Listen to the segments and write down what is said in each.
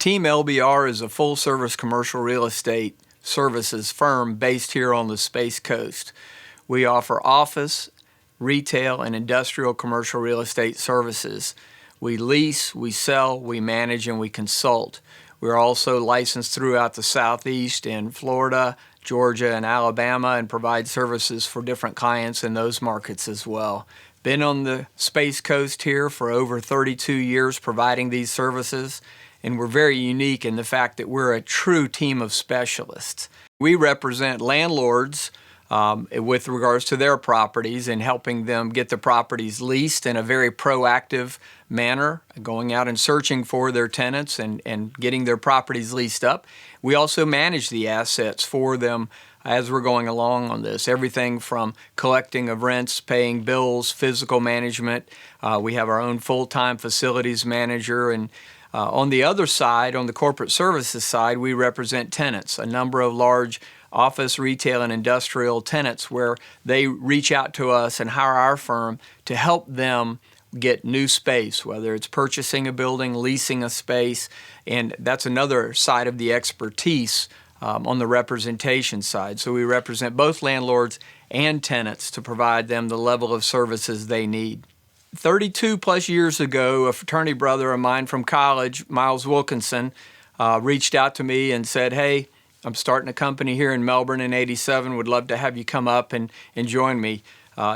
Team LBR is a full-service commercial real estate services firm based here on the Space Coast. We offer office, retail, and industrial commercial real estate services. We lease, we sell, we manage, and we consult. We're also licensed throughout the Southeast in Florida, Georgia, and Alabama, and provide services for different clients in those markets as well. Been on the Space Coast here for over 32 years providing these services, and we're very unique in the fact that we're a true team of specialists. We represent landlords with regards to their properties and helping them get the properties leased in a very proactive manner, going out and searching for their tenants and getting their properties leased up. We also manage the assets for them as we're going along on this. Everything from collecting of rents, paying bills, physical management. We have our own full-time facilities manager, and on the other side, on the corporate services side, we represent tenants, a number of large office, retail, and industrial tenants where they reach out to us and hire our firm to help them get new space, whether it's purchasing a building, leasing a space, and that's another side of the expertise on the representation side. So we represent both landlords and tenants to provide them the level of services they need. 32 plus years ago, a fraternity brother of mine from college, Miles Wilkinson, reached out to me and said, "Hey, I'm starting a company here in Melbourne in '87. Would love to have you come up and join me.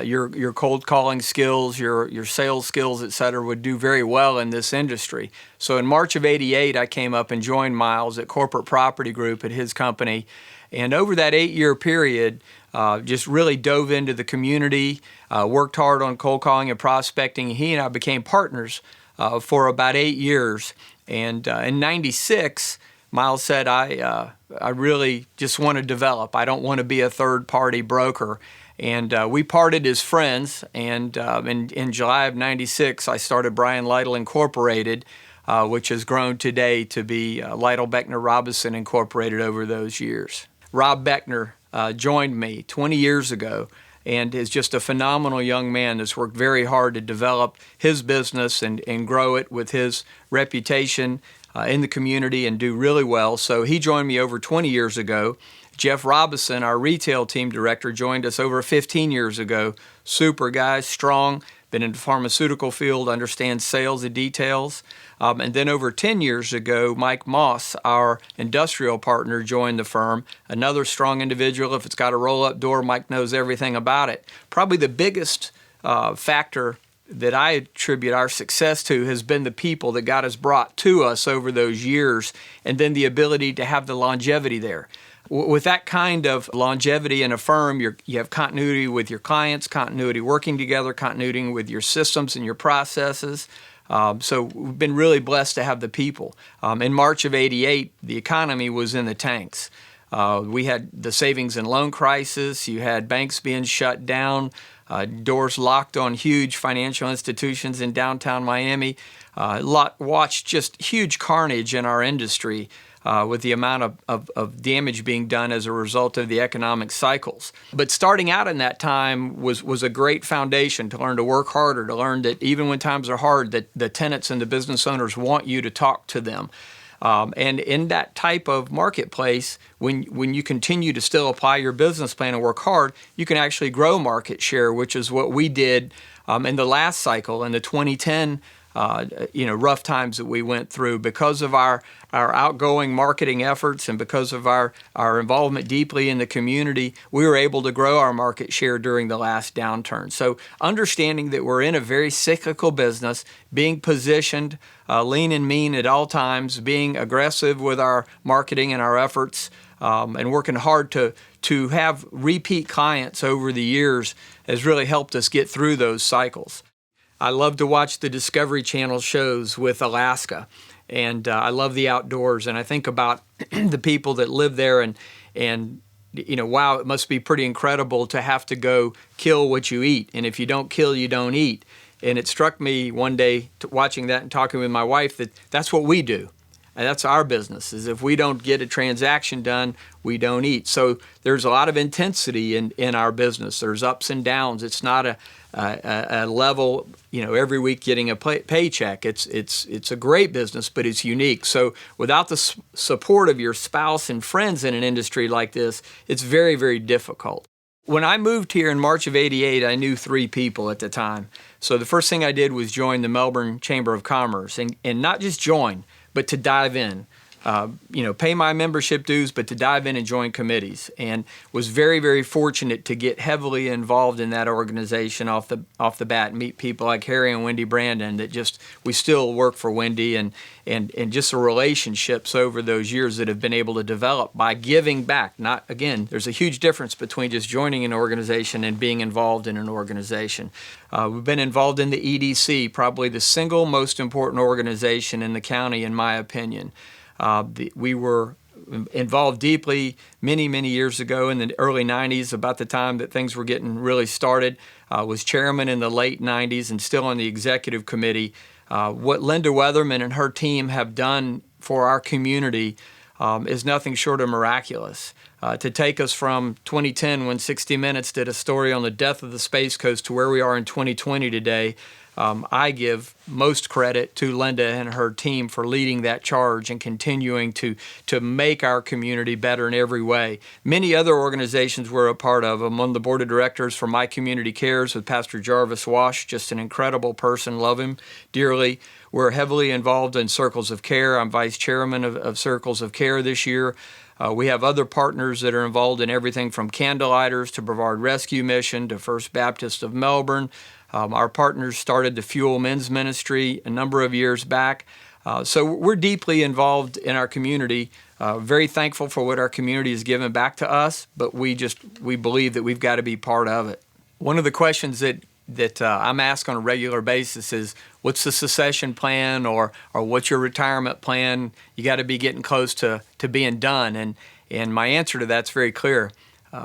Your cold calling skills, your sales skills, etc., would do very well in this industry." So in March of '88, I came up and joined Miles at Corporate Property Group at his company. And over that 8-year period, just really dove into the community, worked hard on cold calling and prospecting. He and I became partners for about 8 years. And in '96, Miles said, I really just want to develop. I don't want to be a third-party broker. And we parted as friends. And in July of '96, I started Brian Lightle Incorporated, which has grown today to be Lightle, Beckner, Robison Incorporated over those years. Rob Beckner joined me 20 years ago and is just a phenomenal young man that's worked very hard to develop his business and grow it with his reputation in the community and do really well. So he joined me over 20 years ago. Jeff Robison, our retail team director, joined us over 15 years ago. Super guy, strong, been in the pharmaceutical field, understands sales and details. And then over 10 years ago, Mike Moss, our industrial partner, joined the firm. Another strong individual. If it's got a roll-up door, Mike knows everything about it. Probably the biggest factor that I attribute our success to has been the people that God has brought to us over those years, and then the ability to have the longevity there. With that kind of longevity in a firm, you have continuity with your clients, continuity working together, continuity with your systems and your processes. So we've been really blessed to have the people. In March of '88, the economy was in the tanks. We had the savings and loan crisis. You had banks being shut down, doors locked on huge financial institutions in downtown Miami. Watched just huge carnage in our industry with the amount of damage being done as a result of the economic cycles. But starting out in that time was a great foundation to learn to work harder, to learn that even when times are hard, that the tenants and the business owners want you to talk to them. And in that type of marketplace, when you continue to still apply your business plan and work hard, you can actually grow market share, which is what we did in the last cycle, in the 2010 rough times that we went through. Because of our outgoing marketing efforts and because of our involvement deeply in the community, we were able to grow our market share during the last downturn. So understanding that we're in a very cyclical business, being positioned lean and mean at all times, being aggressive with our marketing and our efforts, and working hard to have repeat clients over the years has really helped us get through those cycles. I love to watch the Discovery Channel shows with Alaska, and I love the outdoors, and I think about the people that live there and wow, it must be pretty incredible to have to go kill what you eat, and if you don't kill, you don't eat. And it struck me one day watching that and talking with my wife that that's what we do. And that's our business, is if we don't get a transaction done, we don't eat. So there's a lot of intensity in our business. There's ups and downs. It's not a level, every week getting a paycheck. It's a great business, but it's unique. So without the support of your spouse and friends in an industry like this, it's very, very difficult. When I moved here in March of '88, I knew 3 people at the time. So the first thing I did was join the Melbourne Chamber of Commerce, and not just join, but to dive in. Pay my membership dues, but to dive in and join committees, and was very, very fortunate to get heavily involved in that organization off the bat and meet people like Harry and Wendy Brandon that we still work for Wendy, and just the relationships over those years that have been able to develop by giving back. There's a huge difference between just joining an organization and being involved in an organization. We've been involved in the EDC, probably the single most important organization in the county, in my opinion. We were involved deeply many, many years ago in the early 90s, about the time that things were getting really started. Was chairman in the late 90s and still on the executive committee. What Linda Weatherman and her team have done for our community is nothing short of miraculous. To take us from 2010, when 60 Minutes did a story on the death of the Space Coast, to where we are in 2020 today, I give most credit to Linda and her team for leading that charge and continuing to make our community better in every way. Many other organizations we're a part of. I'm on the board of directors for My Community Cares with Pastor Jarvis Wash, just an incredible person, love him dearly. We're heavily involved in Circles of Care. I'm vice chairman of Circles of Care this year. We have other partners that are involved in everything from Candlelighters to Brevard Rescue Mission to First Baptist of Melbourne. Our partners started the Fuel Men's Ministry a number of years back. So we're deeply involved in our community, very thankful for what our community has given back to us, but we believe that we've got to be part of it. One of the questions that I'm asked on a regular basis is, what's the succession plan, or what's your retirement plan? You got to be getting close to being done. And my answer to that's very clear.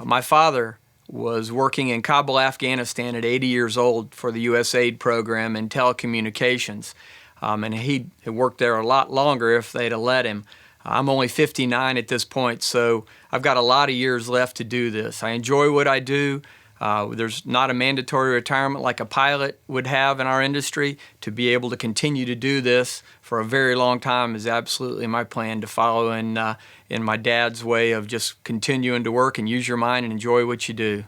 My father was working in Kabul, Afghanistan at 80 years old for the USAID program in telecommunications. And he had worked there a lot longer if they'd have let him. I'm only 59 at this point, so I've got a lot of years left to do this. I enjoy what I do. There's not a mandatory retirement like a pilot would have in our industry. To be able to continue to do this for a very long time is absolutely my plan, to follow in my dad's way of just continuing to work and use your mind and enjoy what you do.